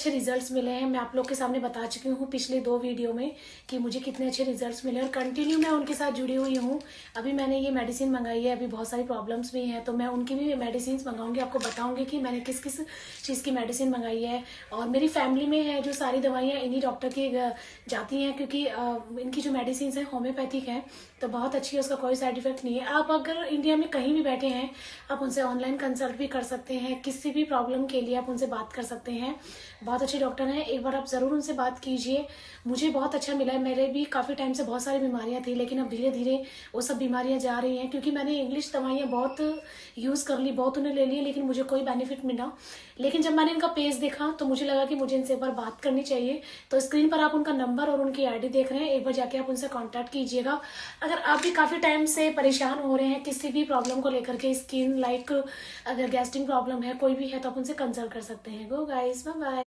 अच्छे रिजल्ट्स मिले हैं। मैं आप लोग के सामने बता चुकी हूँ पिछले 2 वीडियो में कि मुझे कितने अच्छे रिजल्ट्स मिले और कंटिन्यू मैं उनके साथ जुड़ी हुई हूँ। अभी मैंने ये मेडिसिन मंगाई है, अभी बहुत सारी प्रॉब्लम्स भी हैं तो मैं उनकी भी मेडिसिन मंगाऊंगी, आपको बताऊंगी कि मैंने किस किस चीज़ की मेडिसिन मंगाई है। और मेरी फैमिली में है जो सारी दवाइयाँ इन्हीं डॉक्टर की जाती हैं, क्योंकि इनकी जो मेडिसिन है होम्योपैथिक है तो बहुत अच्छी है, उसका कोई साइड इफेक्ट नहीं है। आप अगर इंडिया में कहीं भी बैठे हैं आप उनसे ऑनलाइन कंसल्ट भी कर सकते हैं, किसी भी प्रॉब्लम के लिए आप उनसे बात कर सकते हैं। बहुत अच्छे डॉक्टर हैं, एक बार आप ज़रूर उनसे बात कीजिए। मुझे बहुत अच्छा मिला है। मेरे भी काफ़ी टाइम से बहुत सारी बीमारियां थी, लेकिन अब धीरे धीरे वो सब बीमारियां जा रही हैं, क्योंकि मैंने इंग्लिश दवाइयां बहुत यूज़ कर ली, बहुत उन्हें ले ली, लेकिन मुझे कोई बेनिफिट मिला। लेकिन जब मैंने इनका पेज देखा तो मुझे लगा कि मुझे इनसे एक बार बात करनी चाहिए। तो स्क्रीन पर आप उनका नंबर और उनकी आईडी देख रहे हैं, एक बार जाके आप उनसे कॉन्टैक्ट कीजिएगा। अगर आप भी काफ़ी टाइम से परेशान हो रहे हैं किसी भी प्रॉब्लम को लेकर के, स्किन लाइक अगर गैस्ट्रिक प्रॉब्लम है कोई भी है, तो आप उनसे कंसल्ट कर सकते हैं। Go guys, bye bye.